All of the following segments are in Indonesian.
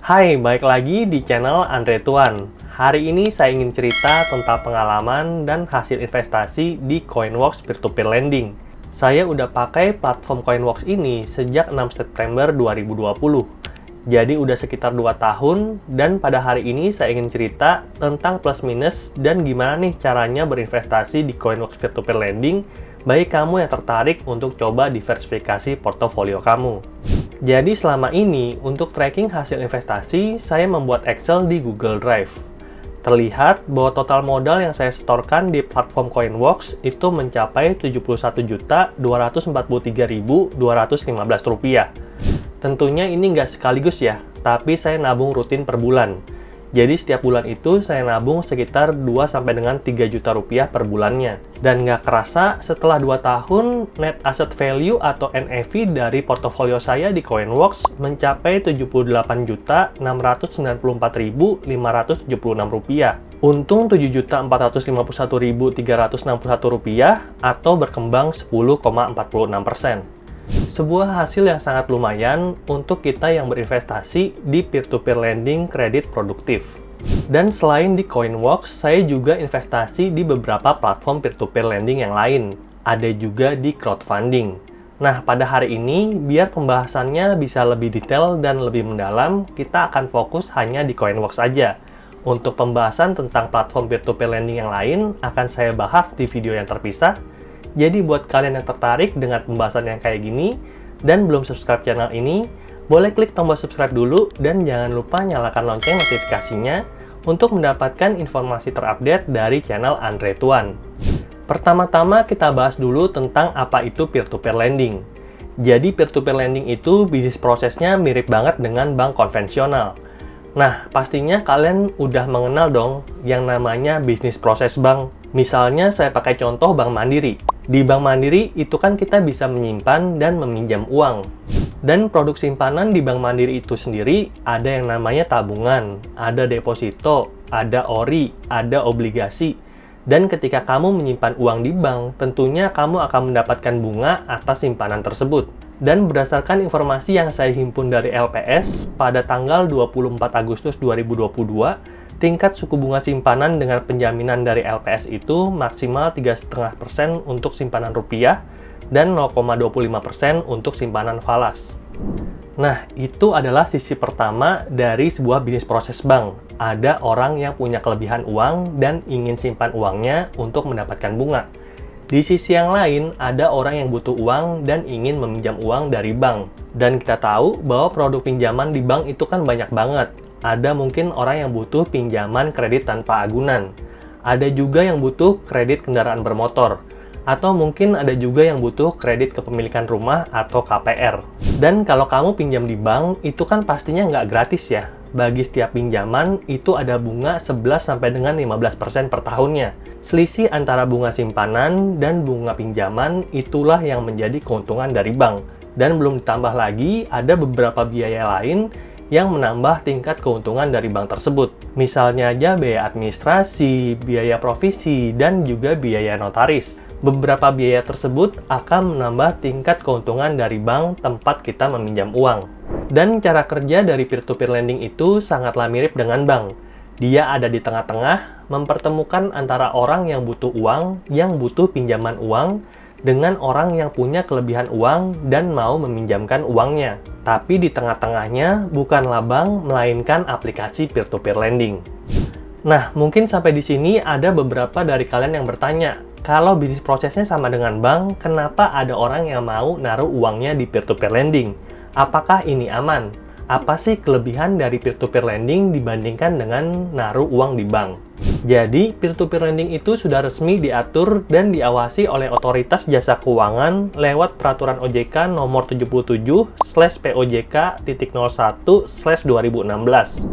Hai, balik lagi di channel Andre Tuan. Hari ini saya ingin cerita tentang pengalaman dan hasil investasi di Coinworks Peer-to-Peer Lending. Saya udah pakai platform Coinworks ini sejak 6 September 2020. Jadi udah sekitar 2 tahun, dan pada hari ini saya ingin cerita tentang plus minus dan gimana nih caranya berinvestasi di Coinworks Peer-to-Peer Lending bagi kamu yang tertarik untuk coba diversifikasi portofolio kamu. Jadi selama ini, untuk tracking hasil investasi, saya membuat Excel di Google Drive. Terlihat bahwa total modal yang saya setorkan di platform Coinworks itu mencapai Rp71.243.215. Tentunya ini nggak sekaligus ya, tapi saya nabung rutin per bulan. Jadi setiap bulan itu saya nabung sekitar 2-3 juta rupiah per bulannya. Dan nggak kerasa setelah 2 tahun, net asset value atau NAV dari portofolio saya di Coinworks mencapai Rp7.694.576. Untung Rp7.451.361 atau berkembang 10,46%. Sebuah hasil yang sangat lumayan untuk kita yang berinvestasi di peer-to-peer lending kredit produktif. Dan selain di Coinworks, saya juga investasi di beberapa platform peer-to-peer lending yang lain. Ada juga di crowdfunding. Nah, pada hari ini, biar pembahasannya bisa lebih detail dan lebih mendalam, kita akan fokus hanya di Coinworks aja. Untuk pembahasan tentang platform peer-to-peer lending yang lain, akan saya bahas di video yang terpisah. Jadi buat kalian yang tertarik dengan pembahasan yang kayak gini dan belum subscribe channel ini, boleh klik tombol subscribe dulu dan jangan lupa nyalakan lonceng notifikasinya untuk mendapatkan informasi terupdate dari channel Andre Tuan. Pertama-tama kita bahas dulu tentang apa itu peer-to-peer lending. Jadi peer-to-peer lending itu bisnis prosesnya mirip banget dengan bank konvensional. Nah, pastinya kalian udah mengenal dong yang namanya bisnis proses bank. Misalnya saya pakai contoh Bank Mandiri. Di Bank Mandiri itu kan kita bisa menyimpan dan meminjam uang. Dan produk simpanan di Bank Mandiri itu sendiri ada yang namanya tabungan, ada deposito, ada ori, ada obligasi. Dan ketika kamu menyimpan uang di bank, tentunya kamu akan mendapatkan bunga atas simpanan tersebut. Dan berdasarkan informasi yang saya himpun dari LPS, pada tanggal 24 Agustus 2022, tingkat suku bunga simpanan dengan penjaminan dari LPS itu maksimal 3,5% untuk simpanan rupiah dan 0,25% untuk simpanan falas. Nah, itu adalah sisi pertama dari sebuah bisnis proses bank. Ada orang yang punya kelebihan uang dan ingin simpan uangnya untuk mendapatkan bunga. Di sisi yang lain, ada orang yang butuh uang dan ingin meminjam uang dari bank. Dan kita tahu bahwa produk pinjaman di bank itu kan banyak banget. Ada mungkin orang yang butuh pinjaman kredit tanpa agunan. Ada juga yang butuh kredit kendaraan bermotor. Atau mungkin ada juga yang butuh kredit kepemilikan rumah atau KPR. Dan kalau kamu pinjam di bank, itu kan pastinya nggak gratis ya. Bagi setiap pinjaman, itu ada bunga 11-15% per tahunnya. Selisih antara bunga simpanan dan bunga pinjaman itulah yang menjadi keuntungan dari bank. Dan belum ditambah lagi, ada beberapa biaya lain yang menambah tingkat keuntungan dari bank tersebut. Misalnya aja biaya administrasi, biaya provisi, dan juga biaya notaris. Beberapa biaya tersebut akan menambah tingkat keuntungan dari bank tempat kita meminjam uang. Dan cara kerja dari peer-to-peer lending itu sangatlah mirip dengan bank. Dia ada di tengah-tengah, mempertemukan antara orang yang butuh uang, yang butuh pinjaman uang, dengan orang yang punya kelebihan uang dan mau meminjamkan uangnya. Tapi di tengah-tengahnya bukanlah bank, melainkan aplikasi peer-to-peer lending. Nah, mungkin sampai di sini ada beberapa dari kalian yang bertanya, kalau bisnis prosesnya sama dengan bank, kenapa ada orang yang mau naruh uangnya di peer-to-peer lending? Apakah ini aman? Apa sih kelebihan dari peer-to-peer lending dibandingkan dengan naruh uang di bank? Jadi, peer-to-peer lending itu sudah resmi diatur dan diawasi oleh Otoritas Jasa Keuangan lewat Peraturan OJK Nomor 77/POJK.01/2016.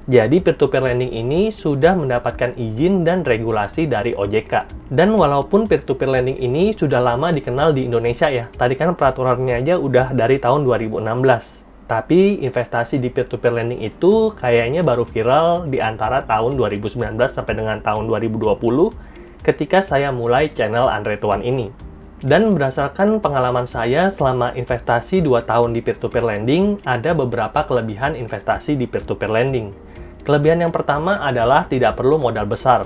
Jadi, peer-to-peer lending ini sudah mendapatkan izin dan regulasi dari OJK. Dan walaupun peer-to-peer lending ini sudah lama dikenal di Indonesia ya, tadi kan peraturannya aja udah dari tahun 2016. Tapi investasi di peer-to-peer lending itu kayaknya baru viral di antara tahun 2019 sampai dengan tahun 2020 ketika saya mulai channel Andre Tuan ini. Dan berdasarkan pengalaman saya selama investasi 2 tahun di peer-to-peer lending, ada beberapa kelebihan investasi di peer-to-peer lending. Kelebihan yang pertama adalah tidak perlu modal besar.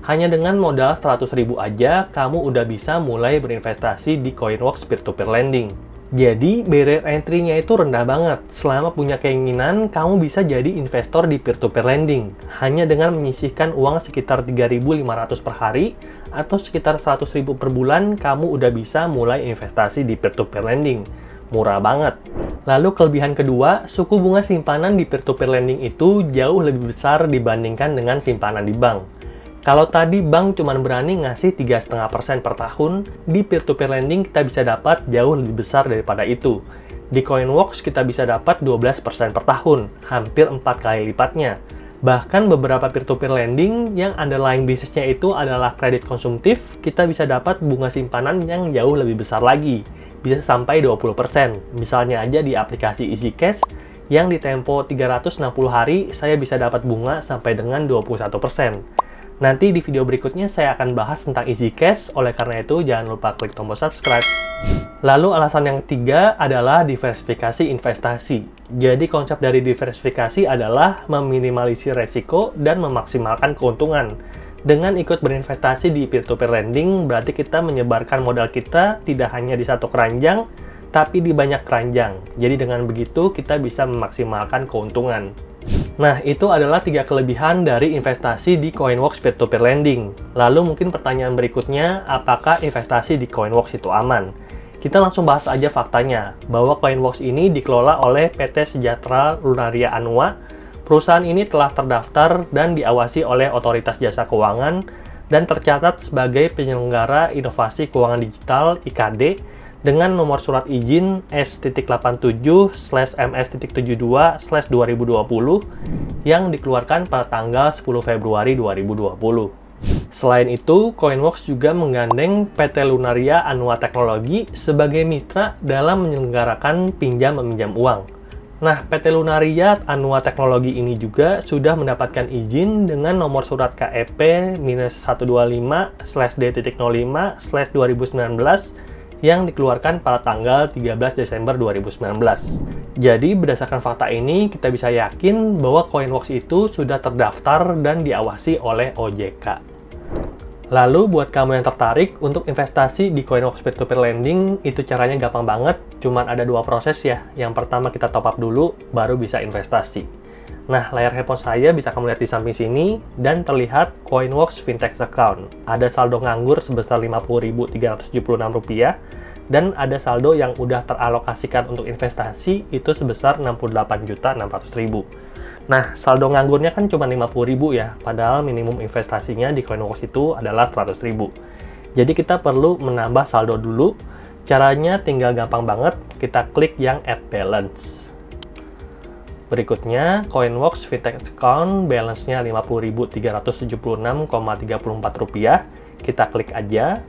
Hanya dengan modal 100.000 aja, kamu udah bisa mulai berinvestasi di Coinworks peer-to-peer lending. Jadi, barrier entry-nya itu rendah banget. Selama punya keinginan, kamu bisa jadi investor di peer-to-peer lending. Hanya dengan menyisihkan uang sekitar 3.500 per hari, atau sekitar 100.000 per bulan, kamu udah bisa mulai investasi di peer-to-peer lending. Murah banget. Lalu kelebihan kedua, suku bunga simpanan di peer-to-peer lending itu jauh lebih besar dibandingkan dengan simpanan di bank. Kalau tadi bank cuma berani ngasih 3,5% per tahun, di peer-to-peer lending kita bisa dapat jauh lebih besar daripada itu. Di Coinworks kita bisa dapat 12% per tahun, hampir 4 kali lipatnya. Bahkan beberapa peer-to-peer lending yang underlying bisnisnya itu adalah kredit konsumtif, kita bisa dapat bunga simpanan yang jauh lebih besar lagi, bisa sampai 20%. Misalnya aja di aplikasi EasyCash, yang di tempo 360 hari saya bisa dapat bunga sampai dengan 21%. Nanti di video berikutnya saya akan bahas tentang EasyCash, oleh karena itu jangan lupa klik tombol subscribe. Lalu alasan yang ketiga adalah diversifikasi investasi. Jadi konsep dari diversifikasi adalah meminimalisir resiko dan memaksimalkan keuntungan. Dengan ikut berinvestasi di peer-to-peer lending, berarti kita menyebarkan modal kita tidak hanya di satu keranjang, tapi di banyak keranjang. Jadi dengan begitu kita bisa memaksimalkan keuntungan. Nah, itu adalah 3 kelebihan dari investasi di Coinworks peer-to-peer lending. Lalu mungkin pertanyaan berikutnya, apakah investasi di Coinworks itu aman? Kita langsung bahas aja faktanya, bahwa Coinworks ini dikelola oleh PT Sejahtera Lunaria Anua. Perusahaan ini telah terdaftar dan diawasi oleh Otoritas Jasa Keuangan dan tercatat sebagai penyelenggara inovasi keuangan digital (IKD) dengan nomor surat izin S.87/MS.72/2020 yang dikeluarkan pada tanggal 10 Februari 2020. Selain itu, Coinworks juga menggandeng PT Lunaria Anua Teknologi sebagai mitra dalam menyelenggarakan pinjam-meminjam uang. Nah, PT Lunaria Anua Teknologi ini juga sudah mendapatkan izin dengan nomor surat KEP-125/D.05/2019 yang dikeluarkan pada tanggal 13 Desember 2019. Jadi, berdasarkan fakta ini, kita bisa yakin bahwa Coinworks itu sudah terdaftar dan diawasi oleh OJK. Lalu, buat kamu yang tertarik untuk investasi di Coinworks peer-to-peer lending, itu caranya gampang banget, cuman ada 2 proses ya. Yang pertama kita top up dulu, baru bisa investasi. Nah, layar handphone saya bisa kamu lihat di samping sini, dan terlihat Coinworks Fintech Account. Ada saldo nganggur sebesar Rp50.376, dan ada saldo yang udah teralokasikan untuk investasi, itu sebesar Rp68.600.000. Nah, saldo nganggurnya kan cuma Rp50.000 ya, padahal minimum investasinya di Coinworks itu adalah Rp100.000. Jadi kita perlu menambah saldo dulu. Caranya tinggal gampang banget, kita klik yang Add Balance. Berikutnya, Coinworks Fintech Account balance-nya Rp50.376,34. Kita klik aja.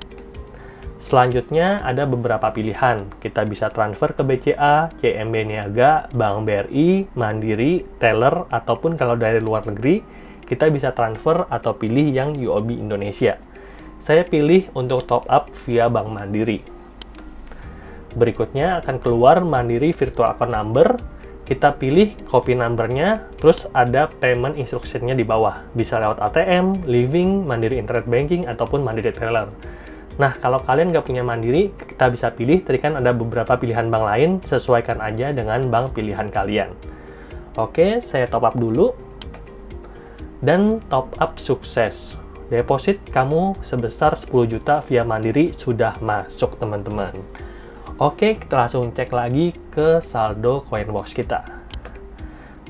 Selanjutnya ada beberapa pilihan. Kita bisa transfer ke BCA, CMB Niaga, Bank BRI, Mandiri, Teller, ataupun kalau dari luar negeri, kita bisa transfer atau pilih yang UOB Indonesia. Saya pilih untuk top up via Bank Mandiri. Berikutnya akan keluar Mandiri Virtual Account Number. Kita pilih copy number-nya, terus ada payment instruction-nya di bawah. Bisa lewat ATM, Living, Mandiri Internet Banking, ataupun Mandiri Teller. Nah, kalau kalian nggak punya Mandiri, kita bisa pilih, tadi kan ada beberapa pilihan bank lain, sesuaikan aja dengan bank pilihan kalian. Oke, saya top up dulu. Dan top up sukses. Deposit kamu sebesar 10 juta via Mandiri sudah masuk, teman-teman. Oke, kita langsung cek lagi ke saldo Coinworks kita.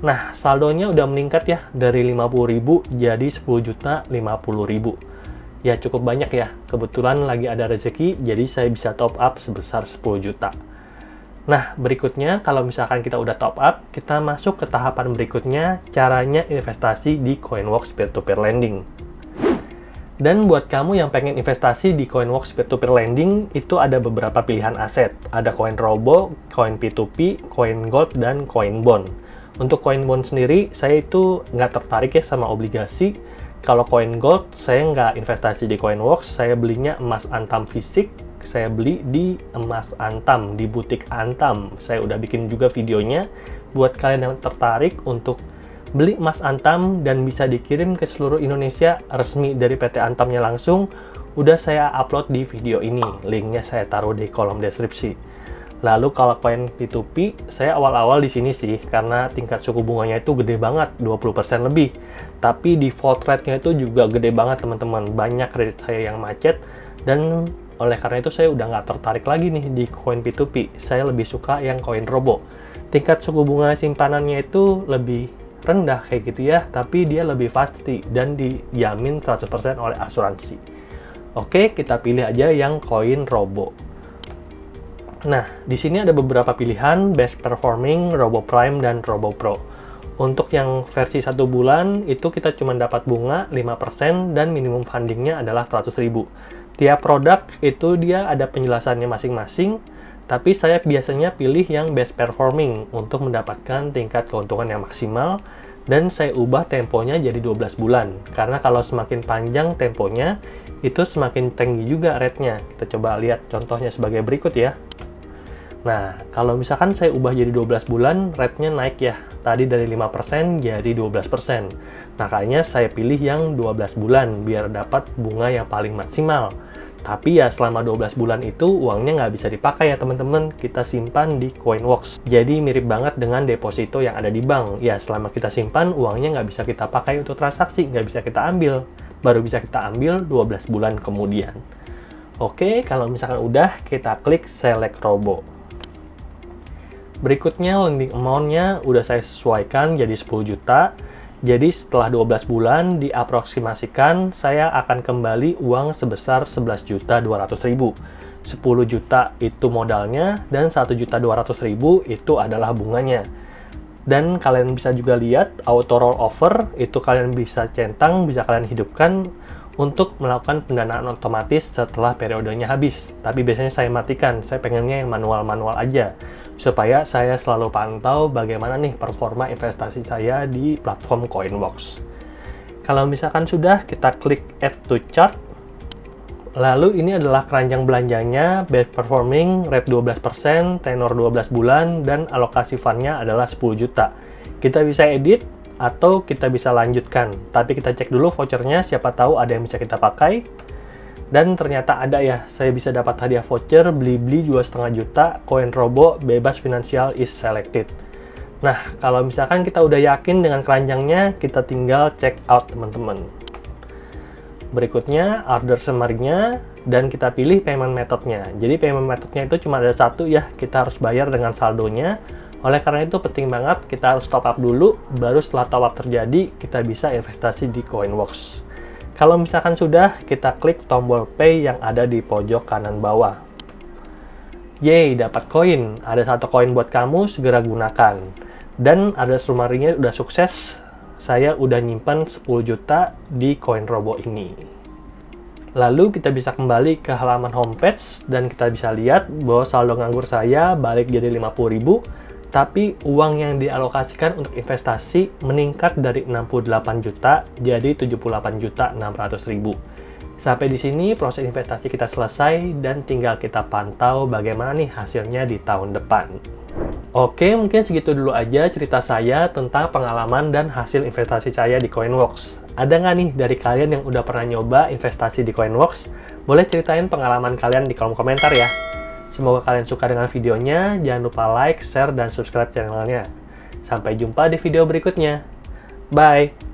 Nah, saldonya udah meningkat ya, dari 50.000 jadi 10.050.000. Ya, cukup banyak ya. Kebetulan lagi ada rezeki, jadi saya bisa top up sebesar 10 juta. Nah, berikutnya, kalau misalkan kita udah top up, kita masuk ke tahapan berikutnya, caranya investasi di Coinworks peer-to-peer lending. Dan buat kamu yang pengen investasi di Coinworks peer-to-peer lending, itu ada beberapa pilihan aset. Ada Coin Robo, Coin P2P, Coin Gold, dan Coin Bond. Untuk Coin Bond sendiri, saya itu nggak tertarik ya sama obligasi. Kalau Coin Gold, saya nggak investasi di Coinworks, saya belinya emas antam fisik. saya beli di Emas Antam, di butik Antam. Saya udah bikin juga videonya buat kalian yang tertarik untuk beli emas Antam dan bisa dikirim ke seluruh Indonesia resmi dari PT Antamnya langsung. Udah saya upload di video ini, linknya saya taruh di kolom deskripsi. Lalu kalau koin P2P, saya awal-awal di sini sih, karena tingkat suku bunganya itu gede banget, 20% lebih. Tapi default rate-nya itu juga gede banget teman-teman, banyak kredit saya yang macet, dan oleh karena itu saya udah nggak tertarik lagi nih di koin P2P. Saya lebih suka yang koin Robo. Tingkat suku bunga simpanannya itu lebih rendah kayak gitu ya, tapi dia lebih pasti dan dijamin 100% oleh asuransi. Oke, kita pilih aja yang koin Robo. Nah, di sini ada beberapa pilihan best performing, Robo Prime, dan Robo Pro. Untuk yang versi 1 bulan, itu kita cuma dapat bunga 5% dan minimum fundingnya adalah 100.000. Tiap produk itu dia ada penjelasannya masing-masing, tapi saya biasanya pilih yang best performing untuk mendapatkan tingkat keuntungan yang maksimal, dan saya ubah temponya jadi 12 bulan. Karena kalau semakin panjang temponya, itu semakin tinggi juga rate-nya. Kita coba lihat contohnya sebagai berikut ya. Nah, kalau misalkan saya ubah jadi 12 bulan, rate-nya naik ya. Tadi dari 5% jadi 12%. Makanya saya pilih yang 12 bulan, biar dapat bunga yang paling maksimal. Tapi ya selama 12 bulan itu uangnya nggak bisa dipakai ya teman-teman. Kita simpan di Coinworks. Jadi mirip banget dengan deposito yang ada di bank. Ya selama kita simpan, uangnya nggak bisa kita pakai untuk transaksi, nggak bisa kita ambil. Baru bisa kita ambil 12 bulan kemudian. Oke, kalau misalkan udah, kita klik Select Robo. Berikutnya, lending amount-nya udah saya sesuaikan jadi 10 juta. Jadi setelah 12 bulan diaproksimasikan, saya akan kembali uang sebesar 11.200.000. 10 juta itu modalnya, dan 1.200.000 itu adalah bunganya. Dan kalian bisa juga lihat auto rollover itu kalian bisa centang, bisa kalian hidupkan untuk melakukan pendanaan otomatis setelah periodenya habis. Tapi biasanya saya matikan, saya pengennya yang manual-manual aja supaya saya selalu pantau bagaimana nih performa investasi saya di platform Coinworks. Kalau misalkan sudah, kita klik Add to Chart. Lalu ini adalah keranjang belanjanya, best performing, rate 12%, tenor 12 bulan, dan alokasi fundnya adalah 10 juta. Kita bisa edit, atau kita bisa lanjutkan. Tapi kita cek dulu vouchernya, siapa tahu ada yang bisa kita pakai. Dan ternyata ada ya, saya bisa dapat hadiah voucher, beli-beli 2,5 juta, koin Robo, bebas finansial is selected. Nah, kalau misalkan kita udah yakin dengan keranjangnya, kita tinggal check out teman-teman. Berikutnya, order summary-nya, dan kita pilih payment method-nya. Jadi payment method-nya itu cuma ada satu ya, kita harus bayar dengan saldonya. Oleh karena itu penting banget, kita harus top up dulu, baru setelah top up terjadi, kita bisa investasi di Coinworks. Kalau misalkan sudah, kita klik tombol pay yang ada di pojok kanan bawah. Yeay, dapat koin. Ada 1 koin buat kamu, segera gunakan. Dan ada summary-nya udah sukses. Saya udah nyimpan 10 juta di koin Robo ini. Lalu kita bisa kembali ke halaman homepage dan kita bisa lihat bahwa saldo nganggur saya balik jadi 50.000, tapi uang yang dialokasikan untuk investasi meningkat dari 68 juta jadi 78.600.000. Sampai di sini proses investasi kita selesai dan tinggal kita pantau bagaimana nih hasilnya di tahun depan. Oke, mungkin segitu dulu aja cerita saya tentang pengalaman dan hasil investasi saya di Coinworks. Ada nggak nih dari kalian yang udah pernah nyoba investasi di Coinworks? Boleh ceritain pengalaman kalian di kolom komentar ya. Semoga kalian suka dengan videonya, jangan lupa like, share, dan subscribe channelnya. Sampai jumpa di video berikutnya. Bye!